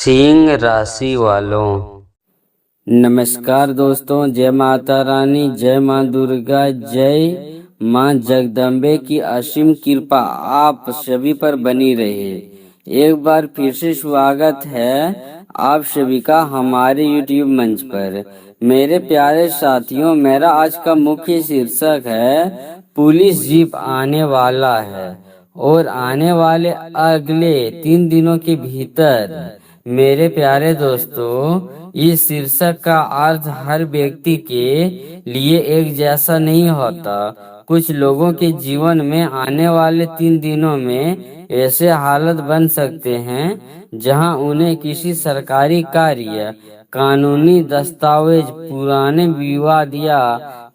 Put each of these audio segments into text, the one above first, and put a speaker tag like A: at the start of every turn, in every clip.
A: सिंह राशि वालों,
B: नमस्कार दोस्तों। जय माता रानी, जय माँ दुर्गा, जय माँ जगदम्बे की असीम कृपा आप सभी पर बनी रहे। एक बार फिर से स्वागत है आप सभी का हमारे YouTube मंच पर। मेरे प्यारे साथियों, मेरा आज का मुख्य शीर्षक है पुलिस जीप आने वाला है और आने वाले अगले 3 दिनों के भीतर। मेरे प्यारे दोस्तों, इस शीर्षक का अर्थ हर व्यक्ति के लिए एक जैसा नहीं होता। कुछ लोगों के जीवन में आने वाले 3 दिनों में ऐसे हालत बन सकते हैं जहां उन्हें किसी सरकारी कार्य, कानूनी दस्तावेज, पुराने विवाद या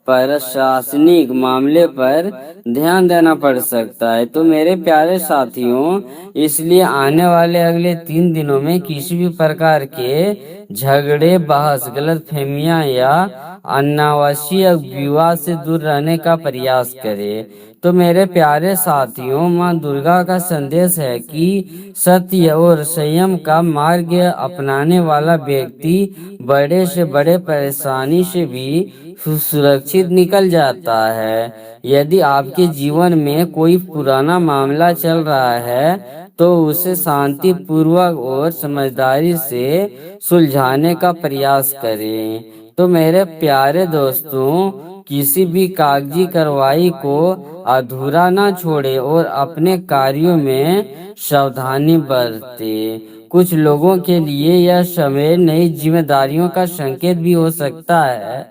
B: प्रशासनिक मामले पर ध्यान देना पड़ सकता है। तो मेरे प्यारे साथियों, इसलिए आने वाले अगले 3 दिनों में किसी भी प्रकार के झगड़े, बहस, गलतफहमियां या अनावश्यक विवाद से दूर रहने का प्रयास करें। तो मेरे प्यारे साथियों, माँ दुर्गा का संदेश है कि सत्य और संयम का मार्ग अपनाने वाला व्यक्ति बड़े से बड़े परेशानी से भी सुरक्षित निकल जाता है। यदि आपके जीवन में कोई पुराना मामला चल रहा है तो उसे शांति पूर्वक और समझदारी से सुलझाने का प्रयास करें। तो मेरे प्यारे दोस्तों, किसी भी कागजी कार्रवाई को अधूरा न छोड़े और अपने कार्यों में सावधानी बरते। कुछ लोगों के लिए यह समय नई जिम्मेदारियों का संकेत भी हो सकता है।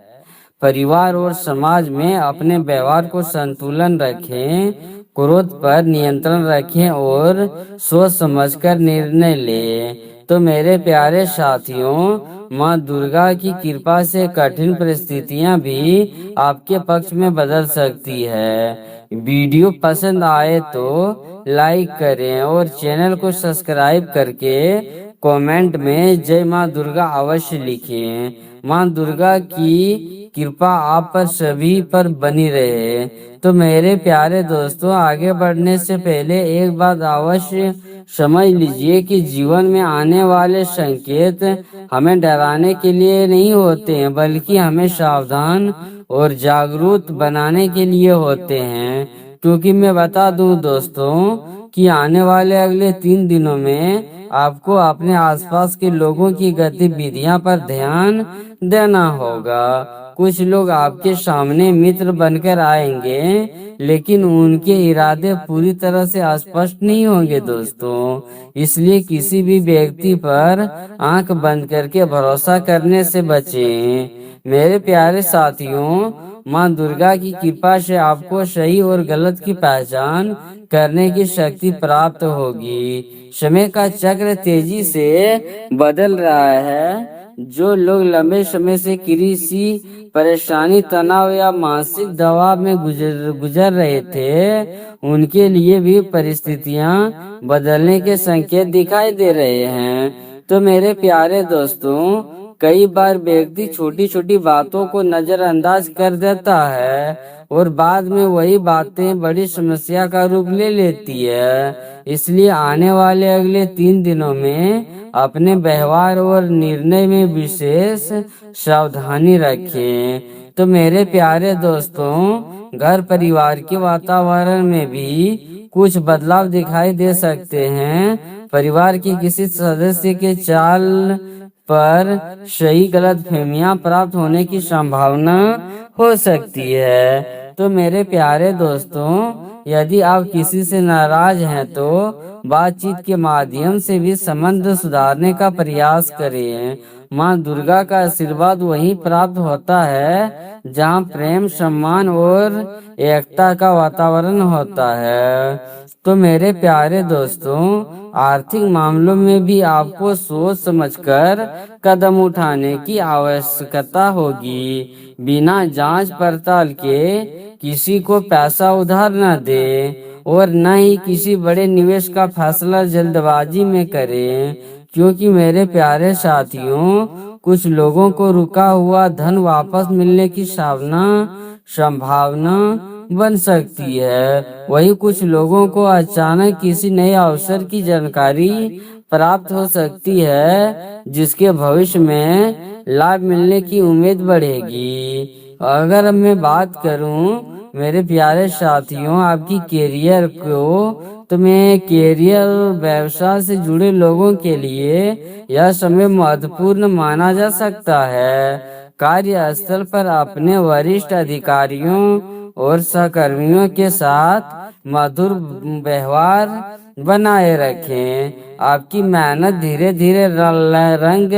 B: परिवार और समाज में अपने व्यवहार को संतुलन रखें, क्रोध पर नियंत्रण रखें और सोच समझकर निर्णय लें। तो मेरे प्यारे साथियों, माँ दुर्गा की कृपा से कठिन परिस्थितियाँ भी आपके पक्ष में बदल सकती है। वीडियो पसंद आए तो लाइक करें और चैनल को सब्सक्राइब करके कमेंट में जय माँ दुर्गा अवश्य लिखें। माँ दुर्गा की कृपा आप पर सभी पर बनी रहे। तो मेरे प्यारे दोस्तों, आगे बढ़ने से पहले एक बात अवश्य समझ लीजिए कि जीवन में आने वाले संकेत हमें डराने के लिए नहीं होते हैं, बल्कि हमें सावधान और जागरूक बनाने के लिए होते हैं। क्योंकि मैं बता दूं दोस्तों कि आने वाले अगले 3 दिनों में आपको अपने आसपास के लोगों की गतिविधियां पर ध्यान देना होगा। कुछ लोग आपके सामने मित्र बनकर आएंगे, लेकिन उनके इरादे पूरी तरह से स्पष्ट नहीं होंगे दोस्तों। इसलिए किसी भी व्यक्ति पर आंख बंद करके भरोसा करने से बचें। मेरे प्यारे साथियों, माँ दुर्गा की कृपा से आपको सही और गलत की पहचान करने की शक्ति प्राप्त होगी। समय का चक्र तेजी से बदल रहा है। जो लोग लंबे समय से किसी परेशानी, तनाव या मानसिक दबाव में गुजर रहे थे, उनके लिए भी परिस्थितियां बदलने के संकेत दिखाई दे रहे हैं। तो मेरे प्यारे दोस्तों, कई बार व्यक्ति छोटी छोटी बातों को नजरअंदाज कर देता है और बाद में वही बातें बड़ी समस्या का रूप ले लेती है। इसलिए आने वाले अगले 3 दिनों में अपने व्यवहार और निर्णय में विशेष सावधानी रखें। तो मेरे प्यारे दोस्तों, घर परिवार के वातावरण में भी कुछ बदलाव दिखाई दे सकते हैं। परिवार के किसी सदस्य के चाल पर सही गलतफहमियां प्राप्त होने की संभावना हो सकती है। तो मेरे प्यारे दोस्तों, यदि आप किसी से नाराज हैं तो बातचीत के माध्यम से भी संबंध सुधारने का प्रयास करें। माँ दुर्गा का आशीर्वाद वहीं प्राप्त होता है जहाँ प्रेम, सम्मान और एकता का वातावरण होता है। तो मेरे प्यारे दोस्तों, आर्थिक मामलों में भी आपको सोच समझकर कदम उठाने की आवश्यकता होगी। बिना जांच पड़ताल के किसी को पैसा उधार न दे और न ही किसी बड़े निवेश का फैसला जल्दबाजी में करें। क्योंकि मेरे प्यारे साथियों, कुछ लोगों को रुका हुआ धन वापस मिलने की संभावना बन सकती है। वही कुछ लोगों को अचानक किसी नए अवसर की जानकारी प्राप्त हो सकती है, जिसके भविष्य में लाभ मिलने की उम्मीद बढ़ेगी। अगर मैं बात करूं मेरे प्यारे साथियों आपकी कैरियर को, तो मैं कैरियर व्यवसाय से जुड़े लोगों के लिए यह समय महत्वपूर्ण माना जा सकता है। कार्यस्थल पर अपने वरिष्ठ अधिकारियों और सहकर्मियों के साथ मधुर व्यवहार बनाए रखें। आपकी मेहनत धीरे धीरे रंग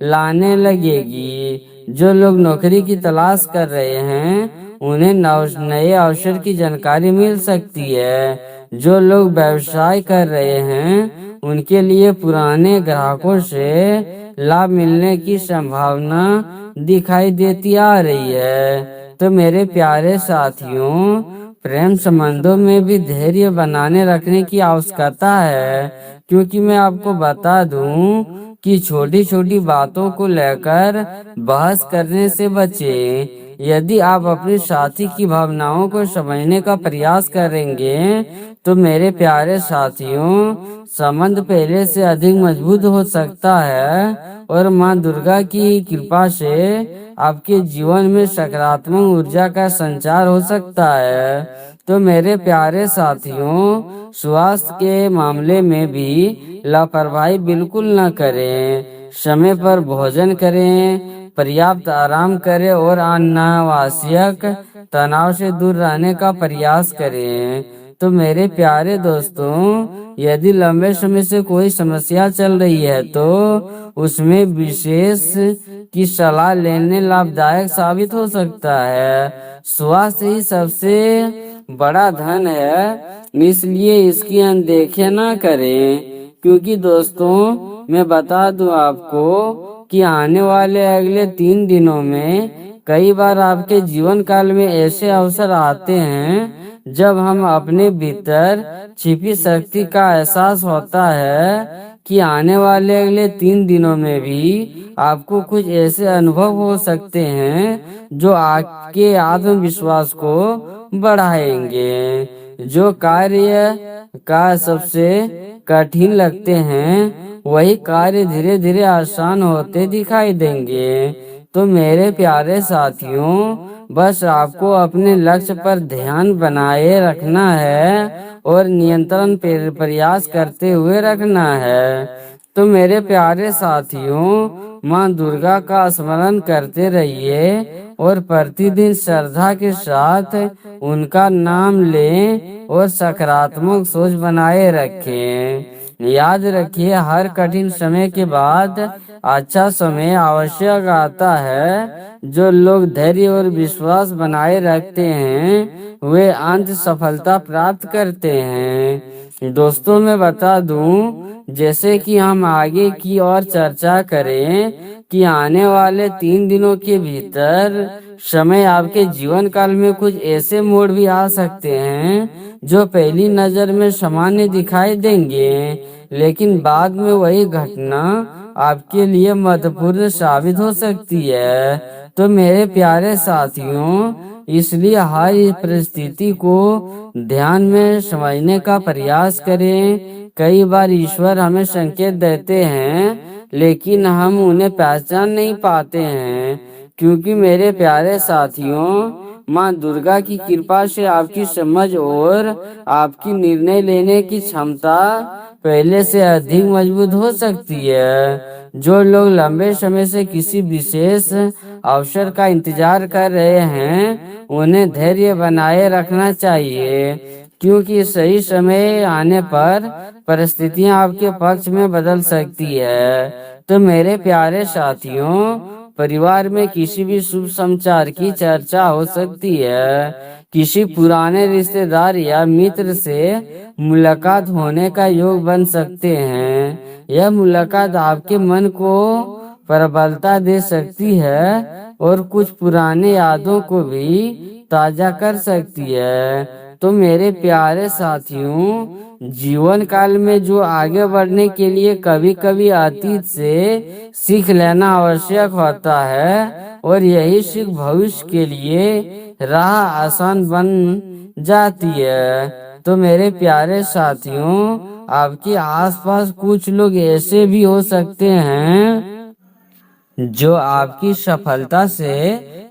B: लाने लगेगी। जो लोग नौकरी की तलाश कर रहे हैं उन्हें नए अवसर की जानकारी मिल सकती है। जो लोग व्यवसाय कर रहे हैं उनके लिए पुराने ग्राहकों से लाभ मिलने की संभावना दिखाई देती आ रही है। तो मेरे प्यारे साथियों, प्रेम संबंधों में भी धैर्य बनाने रखने की आवश्यकता है, क्योंकि मैं आपको बता दूं कि छोटी छोटी बातों को लेकर बहस करने से बचें। यदि आप अपने साथी की भावनाओं को समझने का प्रयास करेंगे तो मेरे प्यारे साथियों, संबंध पहले से अधिक मजबूत हो सकता है और माँ दुर्गा की कृपा से आपके जीवन में सकारात्मक ऊर्जा का संचार हो सकता है। तो मेरे प्यारे साथियों, स्वास्थ्य के मामले में भी लापरवाही बिल्कुल न करें। समय पर भोजन करें, पर्याप्त आराम करें और अनावश्यक तनाव से दूर रहने का प्रयास करें। तो मेरे प्यारे दोस्तों, यदि लंबे समय से कोई समस्या चल रही है तो उसमें विशेष की सलाह लेने लाभदायक साबित हो सकता है। स्वास्थ्य ही सबसे बड़ा धन है, इसलिए इसकी अनदेखी ना करें। क्योंकि दोस्तों, मैं बता दूं आपको कि आने वाले अगले 3 दिनों में कई बार आपके जीवन काल में ऐसे अवसर आते हैं जब हम अपने भीतर छिपी शक्ति का एहसास होता है कि आने वाले अगले 3 दिनों में भी आपको कुछ ऐसे अनुभव हो सकते हैं जो आपके आत्मविश्वास को बढ़ाएंगे। जो कार्य का सबसे कठिन लगते हैं वही कार्य धीरे धीरे आसान होते दिखाई देंगे। तो मेरे प्यारे साथियों, बस आपको अपने लक्ष्य पर ध्यान बनाए रखना है और नियंत्रण प्रयास करते हुए रखना है। तो मेरे प्यारे साथियों, माँ दुर्गा का स्मरण करते रहिए और प्रतिदिन श्रद्धा के साथ उनका नाम लें और सकारात्मक सोच बनाए रखें। याद रखिए, हर कठिन समय के बाद अच्छा समय आवश्यक आता है। जो लोग धैर्य और विश्वास बनाए रखते हैं वे अंत सफलता प्राप्त करते हैं। दोस्तों, मैं बता दूं, जैसे कि हम आगे की और चर्चा करें कि आने वाले 3 दिनों के भीतर समय आपके जीवन काल में कुछ ऐसे मोड़ भी आ सकते हैं जो पहली नजर में सामान्य दिखाई देंगे, लेकिन बाद में वही घटना आपके लिए महत्वपूर्ण साबित हो सकती है। तो मेरे प्यारे साथियों, इसलिए हर परिस्थिति को ध्यान में समझने का प्रयास करें। कई बार ईश्वर हमें संकेत देते हैं लेकिन हम उन्हें पहचान नहीं पाते हैं, क्योंकि मेरे प्यारे साथियों, माँ दुर्गा की कृपा से आपकी समझ और आपकी निर्णय लेने की क्षमता पहले से अधिक मजबूत हो सकती है। जो लोग लंबे समय से किसी विशेष अवसर का इंतजार कर रहे हैं उन्हें धैर्य बनाए रखना चाहिए, क्योंकि सही समय आने पर परिस्थितियां आपके पक्ष में बदल सकती है। तो मेरे प्यारे साथियों, परिवार में किसी भी शुभ समाचार की चर्चा हो सकती है। किसी पुराने रिश्तेदार या मित्र से मुलाकात होने का योग बन सकते हैं। यह मुलाकात आपके मन को प्रबलता दे सकती है और कुछ पुराने यादों को भी ताजा कर सकती है। तो मेरे प्यारे साथियों, जीवन काल में जो आगे बढ़ने के लिए कभी कभी अतीत से सीख लेना आवश्यक होता है और यही सीख भविष्य के लिए राह आसान बन जाती है। तो मेरे प्यारे साथियों, आपके आसपास कुछ लोग ऐसे भी हो सकते हैं जो आपकी सफलता से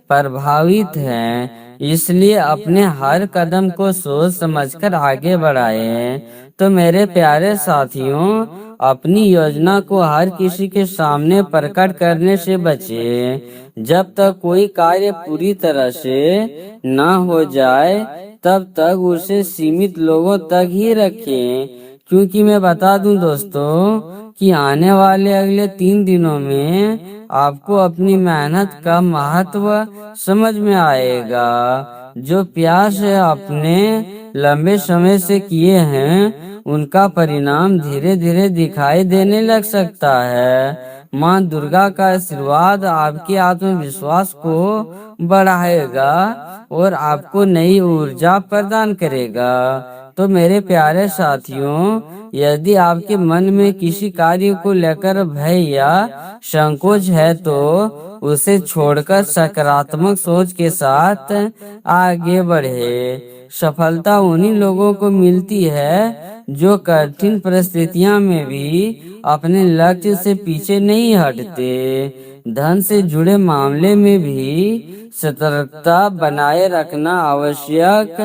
B: प्रभावित हैं, इसलिए अपने हर कदम को सोच समझकर आगे बढ़ाएं। तो मेरे प्यारे साथियों, अपनी योजना को हर किसी के सामने प्रकट करने से बचें। जब तक कोई कार्य पूरी तरह से ना हो जाए, तब तक उसे सीमित लोगों तक ही रखें। क्योंकि मैं बता दूं दोस्तों कि आने वाले अगले 3 दिनों में आपको अपनी मेहनत का महत्व समझ में आएगा। जो प्रयास आपने लंबे समय से किए हैं, उनका परिणाम धीरे धीरे दिखाई देने लग सकता है। माँ दुर्गा का आशीर्वाद आपके आत्मविश्वास को बढ़ाएगा और आपको नई ऊर्जा प्रदान करेगा। तो मेरे प्यारे साथियों, यदि आपके मन में किसी कार्य को लेकर भय या संकोच है, तो उसे छोड़कर सकारात्मक सोच के साथ आगे बढ़े। सफलता उन्हीं लोगों को मिलती है जो कठिन परिस्थितियों में भी अपने लक्ष्य से पीछे नहीं हटते। धन से जुड़े मामले में भी सतर्कता बनाए रखना आवश्यक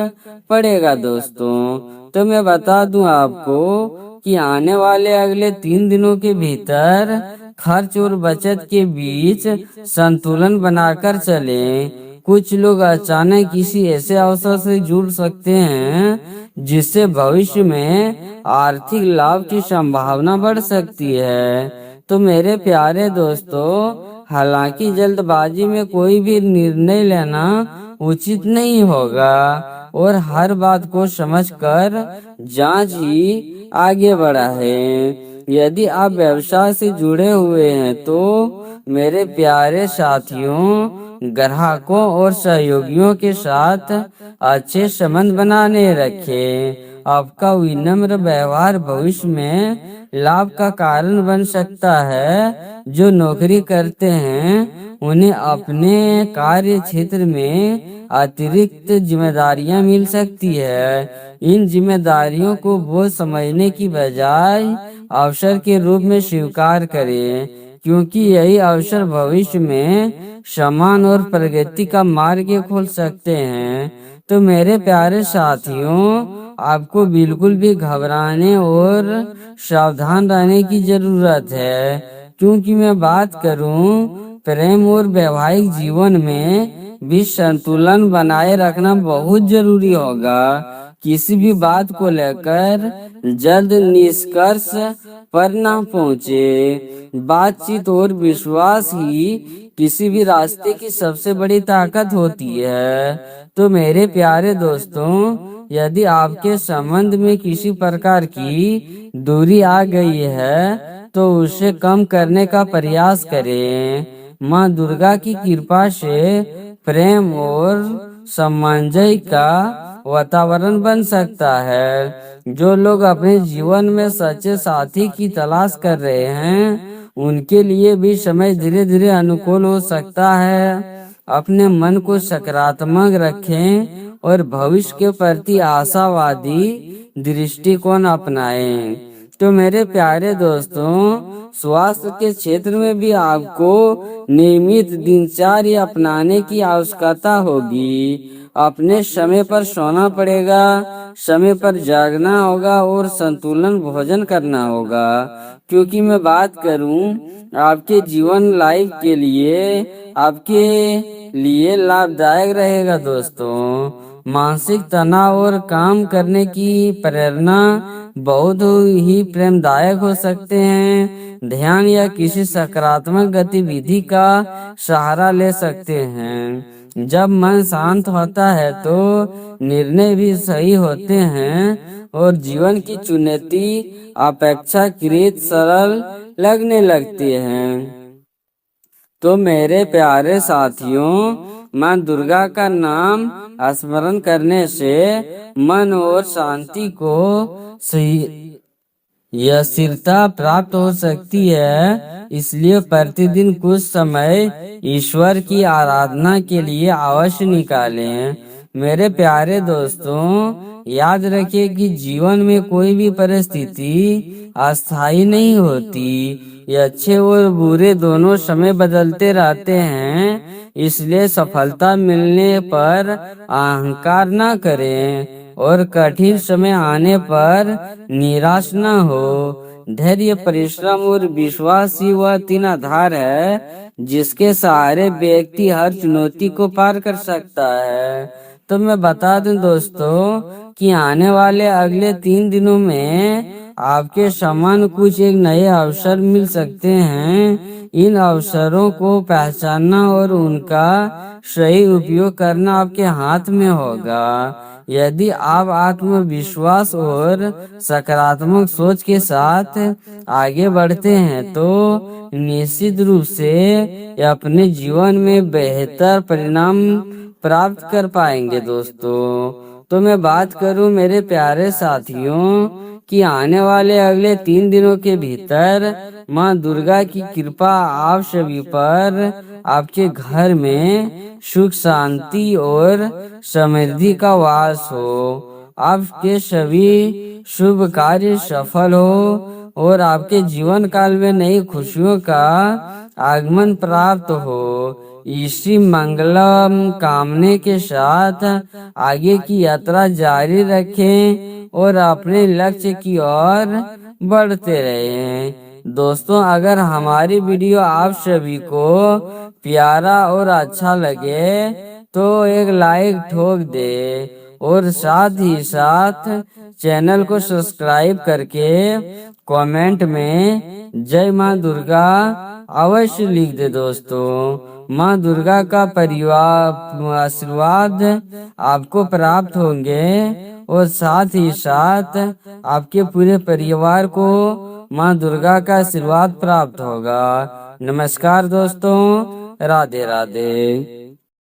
B: पड़ेगा दोस्तों। तो मैं बता दूं आपको कि आने वाले अगले 3 दिनों के भीतर खर्च और बचत के बीच संतुलन बनाकर चलें। कुछ लोग अचानक किसी ऐसे अवसर से जुड़ सकते हैं जिससे भविष्य में आर्थिक लाभ की संभावना बढ़ सकती है। तो मेरे प्यारे दोस्तों, हालांकि जल्दबाजी में कोई भी निर्णय लेना उचित नहीं होगा और हर बात को समझकर जांच ही आगे बढ़ा है। यदि आप व्यवसाय से जुड़े हुए हैं, तो मेरे प्यारे साथियों, ग्राहकों और सहयोगियों के साथ अच्छे संबंध बनाने रखें। आपका विनम्र व्यवहार भविष्य में लाभ का कारण बन सकता है। जो नौकरी करते हैं, उन्हें अपने कार्य क्षेत्र में अतिरिक्त जिम्मेदारियां मिल सकती है। इन जिम्मेदारियों को बोझ समझने की बजाय अवसर के रूप में स्वीकार करें, क्योंकि यही अवसर भविष्य में सम्मान और प्रगति का मार्ग खोल सकते हैं। तो मेरे प्यारे साथियों, आपको बिल्कुल भी घबराने और सावधान रहने की जरूरत है, क्योंकि मैं बात करूं प्रेम और वैवाहिक जीवन में भी संतुलन बनाए रखना बहुत जरूरी होगा। किसी भी बात को लेकर जल्द निष्कर्ष पर ना पहुँचे। बातचीत और विश्वास ही किसी भी रास्ते की सबसे बड़ी ताकत होती है। तो मेरे प्यारे दोस्तों, यदि आपके संबंध में किसी प्रकार की दूरी आ गई है, तो उसे कम करने का प्रयास करें। माँ दुर्गा की कृपा से प्रेम और सामंजस्य का वातावरण बन सकता है। जो लोग अपने जीवन में सच्चे साथी की तलाश कर रहे हैं, उनके लिए भी समय धीरे धीरे अनुकूल हो सकता है। अपने मन को सकारात्मक रखें और भविष्य के प्रति आशावादी दृष्टिकोण अपनाएं। तो मेरे प्यारे दोस्तों, स्वास्थ्य के क्षेत्र में भी आपको नियमित दिनचर्या अपनाने की आवश्यकता होगी। अपने समय पर सोना पड़ेगा, समय पर जागना होगा और संतुलन भोजन करना होगा। क्योंकि मैं बात करूं आपके जीवन लाइफ के लिए, आपके लिए लाभदायक रहेगा दोस्तों। मानसिक तनाव और काम करने की प्रेरणा बहुत ही प्रेमदायक हो सकते हैं। ध्यान या किसी सकारात्मक गतिविधि का सहारा ले सकते हैं। जब मन शांत होता है, तो निर्णय भी सही होते हैं और जीवन की चुनौती अपेक्षाकृत सरल लगने लगती हैं। तो मेरे प्यारे साथियों, माँ दुर्गा का नाम स्मरण करने से मन और शांति को स्थिरता प्राप्त हो सकती है। इसलिए प्रतिदिन कुछ समय ईश्वर की आराधना के लिए अवश्य निकालें। मेरे प्यारे दोस्तों, याद रखिए कि जीवन में कोई भी परिस्थिति अस्थायी नहीं होती। ये अच्छे और बुरे दोनों समय बदलते रहते हैं। इसलिए सफलता मिलने पर अहंकार ना करें और कठिन समय आने पर निराश ना हो। धैर्य, परिश्रम और विश्वास ही वह तीन आधार है जिसके सहारे व्यक्ति हर चुनौती को पार कर सकता है। तो मैं बता दूं दोस्तों कि आने वाले अगले 3 दिनों में आपके समान कुछ एक नए अवसर मिल सकते हैं। इन अवसरों को पहचानना और उनका सही उपयोग करना आपके हाथ में होगा। यदि आप आत्मविश्वास और सकारात्मक सोच के साथ आगे बढ़ते हैं तो निश्चित रूप से अपने जीवन में बेहतर परिणाम प्राप्त कर पाएंगे दोस्तों। तो मैं बात करूं मेरे प्यारे साथियों कि आने वाले अगले 3 दिनों के भीतर माँ दुर्गा की कृपा आप सभी पर, आपके घर में सुख शांति और समृद्धि का वास हो। आपके सभी शुभ कार्य सफल हो और आपके जीवन काल में नई खुशियों का आगमन प्राप्त हो। इसी मंगलम कामने के साथ आगे की यात्रा जारी रखें और अपने लक्ष्य की ओर बढ़ते रहें। दोस्तों, अगर हमारी वीडियो आप सभी को प्यारा और अच्छा लगे तो एक लाइक ठोक दे और साथ ही साथ चैनल को सब्सक्राइब करके कमेंट में जय माँ दुर्गा अवश्य लिख दे दोस्तों। माँ दुर्गा का परिवार आशीर्वाद आपको प्राप्त होंगे और साथ ही साथ आपके पूरे परिवार को माँ दुर्गा का आशीर्वाद प्राप्त होगा। नमस्कार दोस्तों, राधे राधे।